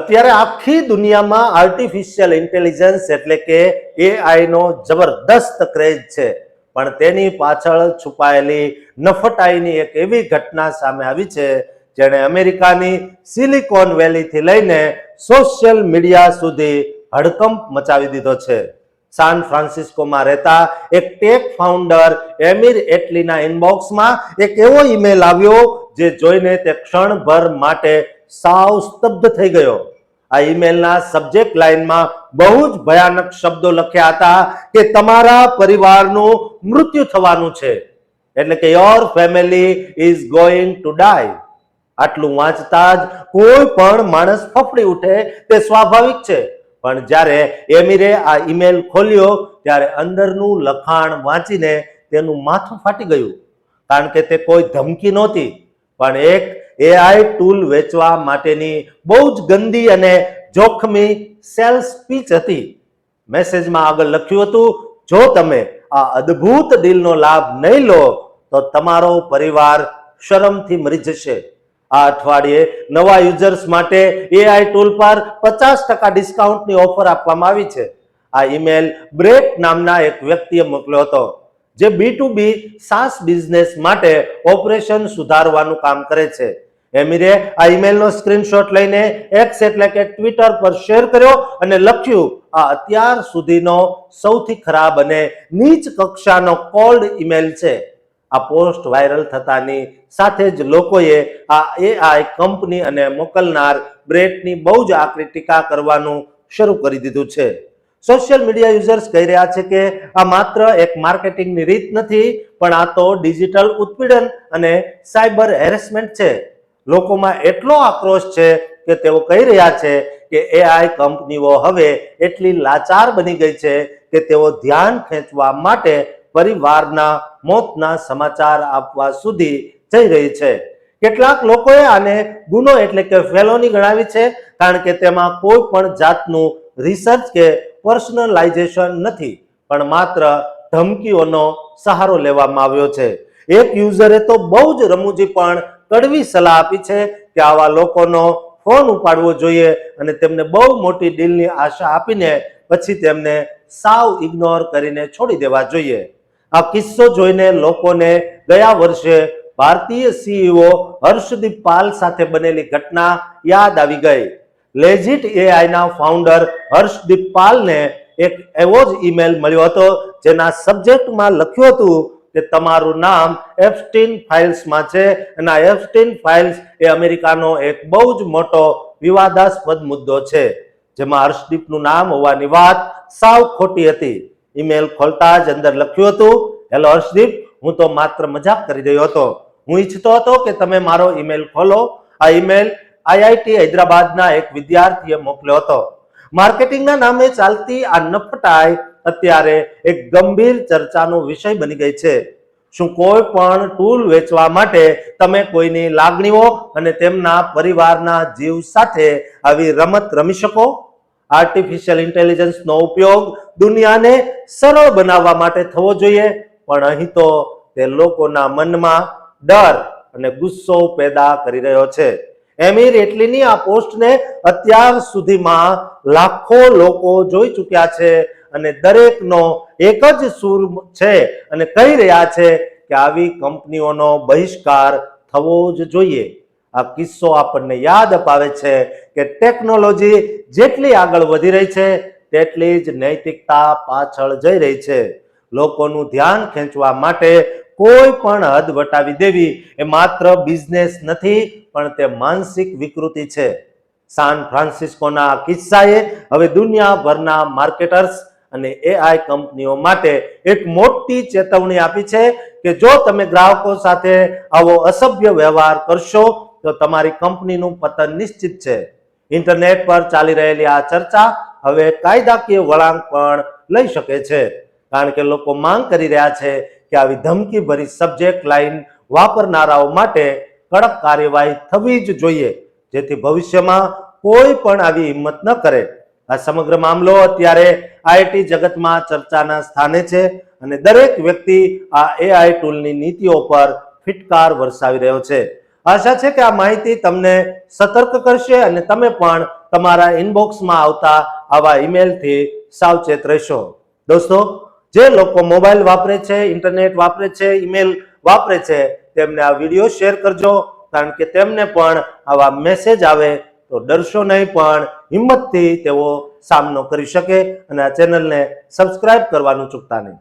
અત્યારે આખી દુનિયામાં આર્ટિફિશિયલ ઇન્ટેલિજન્સ એટલે કે એઆઈ નો જબરદસ્ત ક્રેઝ છે, પણ તેની પાછળ છુપાયેલી નફટાઈની એક એવી ઘટના સામે આવી છે જેણે અમેરિકાની સિલિકોન વેલીથી લઈને સોશિયલ મીડિયા સુધી હડકંપ મચાવી દીધો છે. સાન ફ્રાન્સિસ્કોમાં રહેતા એક ટેક ફાઉન્ડર એમિર એટલીના ઇનબોક્સમાં એક એવો ઈમેલ આવ્યો જે જોઈને તે ક્ષણભર માટે સાવ સ્તબ્ધ થઈ ગયો. આ ઈમેલના સબ્જેક્ટ લાઇનમાં બહુ જ ભયાનક શબ્દો લખ્યા હતા કે તમારા પરિવારનું મૃત્યુ થવાનું છે, એટલે કે your family is going to die. આટલું વાંચતા જ કોઈ પણ માણસ ફફડી ઉઠે તે સ્વાભાવિક છે, પણ જ્યારે એમિરે આ ઈમેલ ખોલ્યો ત્યારે અંદરનું લખાણ વાંચીને તેનું માથું ફાટી ગયું, કારણ કે તે કોઈ ધમકી નહોતી, પણ એક એઆઈ ટૂલ વેચવા માટેની બહુ જ ગંદી અને જોખમી સેલ્સ પીચ હતી. મેસેજમાં આગળ લખ્યું હતું, જો તમે આ અદ્ભુત ડીલનો લાભ નહીં લો તો તમારો પરિવાર શરમથી મરી જશે. આ અઠવાડિયે નવા યુઝર્સ માટે એઆઈ ટૂલ પર 50% ડિસ્કાઉન્ટની ઓફર આપવામાં આવી છે. આ ઈમેલ બ્રેટ નામના એક વ્યક્તિએ મોકલ્યો હતો, જે B2B SaaS બિઝનેસ માટે ઓપરેશન સુધારવાનું કામ કરે છે. એમિરે આ ઈમેલનો સ્ક્રીનશોટ લઈને એક્સ એટલે કે ટ્વિટર પર શેર કર્યો અને લખ્યું, આ અત્યાર સુધીનો સૌથી ખરાબ અને નીચ કક્ષાનો કોલ્ડ ઈમેલ છે. આ પોસ્ટ વાયરલ થતાની સાથે જ લોકોએ આ એઆઈ કંપની અને મોકલનાર બ્રેટની બહુ જ આકરી ટીકા કરવાનું શરૂ કરી દીધું છે. સોશિયલ મીડિયા યુઝર્સ કહી રહ્યા છે કે આ માત્ર એક માર્કેટિંગની રીત નથી, પણ આ તો ડિજિટલ ઉત્પીડન અને સાયબર હેરેસમેન્ટ છે. લોકોમાં એટલો આક્રોશ છે કે તેઓ કહી રહ્યા છે કે એઆઈ કંપનીઓ હવે એટલી લાચાર બની ગઈ છે કે તેઓ ધ્યાન ખેંચવા માટે પરિવારના મોતના સમાચાર આપવા સુધી જઈ રહી છે. કેટલાક લોકોએ આને ગુનો એટલે કે ફેલોની ગણાવી છે, કારણ કે તેમાં કોઈ પણ જાતનું રિસર્ચ કે પર્સનલાઇઝેશન નથી, પણ માત્ર ધમકીઓનો સહારો લેવામાં આવ્યો છે. એક યુઝરે તો બહુ જ રમૂજી પણ કડવી સલાહ આપી છે કે આવા લોકોનો ફોન ઉપાડવો જોઈએ અને તેમને બહુ મોટી ડીલની આશા આપીને પછી તેમને સાવ ઇગ્નોર કરીને છોડી દેવા જોઈએ. આ કિસ્સો જોઈને લોકોને ગયા વર્ષે ભારતીય સીઈઓ હર્ષદીપ પાલ સાથે બનેલી ઘટના યાદ આવી ગઈ. લેજિટ એઆઈના ફાઉન્ડર હર્ષદીપ પાલને એક એવો જ ઈમેલ મળ્યો હતો જેના સબ્જેક્ટમાં લખ્યું હતું કે તમારું નામ એપ્સ્ટીન ફાઇલ્સમાં છે, અને આ એપ્સ્ટીન ફાઇલ્સ એ અમેરિકાનો એક બહુ જ મોટો વિવાદાસ્પદ મુદ્દો છે, જેમાં હર્ષદીપનું નામ હોવાની વાત સાવ ખોટી હતી. ઈમેલ ખોલતા જ અંદર લખ્યું હતું, હેલો હર્ષદીપ, હું તો માત્ર મજાક કરી રહ્યો હતો. હું ઈચ્છતો હતો કે તમે મારો ઈમેલ ખોલો. આ ઈમેલ આઈઆઈટી હૈદરાબાદના એક વિદ્યાર્થીએ મોકલ્યો હતો. માર્કેટિંગના નામે ચાલતી આ નફટાઈ અત્યારે એક ગંભીર ચર્ચાનો વિષય બની ગઈ છે. શું કોઈ પણ ટૂલ વેચવા માટે તમે કોઈની લાગણીઓ અને તેમના પરિવારના જીવ સાથે આવી રમત રમી શકો? આર્ટિફિશિયલ ઇન્ટેલિજન્સનો ઉપયોગ દુનિયાને સરળ બનાવવા માટે થવો જોઈએ, પણ અહીં તો તે લોકોના મનમાં ડર અને ગુસ્સો પેદા કરી રહ્યો છે. એમિર એટલીની આ પોસ્ટને અત્યાર સુધીમાં લાખો લોકો જોઈ ચૂક્યા છે અને દરેકનો એક જ સૂર છે અને કહી રહ્યા છે કે આવી કંપનીઓનો બહિષ્કાર થવો જ જોઈએ. આ કિસ્સો આપણને યાદ અપાવે છે કે ટેકનોલોજી જેટલી આગળ વધી રહી છે તેટલી જ નૈતિકતા પાછળ જઈ રહી છે. લોકોનું ધ્યાન ખેંચવા માટે કોઈ પણ હદ વટાવી દેવી એ માત્ર બિઝનેસ નથી, પણ તે માનસિક વિકૃતિ છે. સાન ફ્રાન્સિસ્કોના કિસ્સાએ હવે દુનિયાભરના માર્કેટર્સ અને એઆઈ કંપનીઓ માટે એક મોટી ચેતવણી આપી છે કે જો તમે ગ્રાહકો સાથે આવો અસભ્ય વ્યવહાર કરશો તો તમારી કંપનીનું પતન નિશ્ચિત છે. ઇન્ટરનેટ પર ચાલી રહેલી આ ચર્ચા હવે કાયદાકીય વળાંક પણ લઈ શકે છે, કારણ કે લોકો માંગ કરી રહ્યા છે કે આવી ધમકી ભરી સબ્જેક્ટ લાઇન વાપરનારાઓ માટે કડક કાર્યવાહી થવી જ જોઈએ, જેથી ભવિષ્યમાં કોઈ પણ આવી હિંમત ન કરે. આ સમગ્ર મામલો અત્યારે આઈટી જગતમાં ચર્ચાના સ્થાને છે અને દરેક વ્યક્તિ આ એઆઈ ટૂલની નીતિઓ પર ફિટકાર વરસાવી રહ્યો છે. આશા છે કે આ માહિતી તમને સતર્ક કરશે અને તમે પણ તમારા ઇનબોક્સમાં આવતા આવા ઈમેલથી સાવચેત રહેશો. દોસ્તો, જે લોકો મોબાઈલ વાપરે છે, ઇન્ટરનેટ વાપરે છે, ઈમેલ વાપરે છે, તેમને આ વિડીયો શેર કરજો, કારણ કે તેમને પણ આવા મેસેજ આવે તો ડરશો નહીં, પણ હિંમતથી તેઓ સામનો કરી શકે. અને આ ચેનલને સબસ્ક્રાઇબ કરવાનું ચૂકતા નહીં.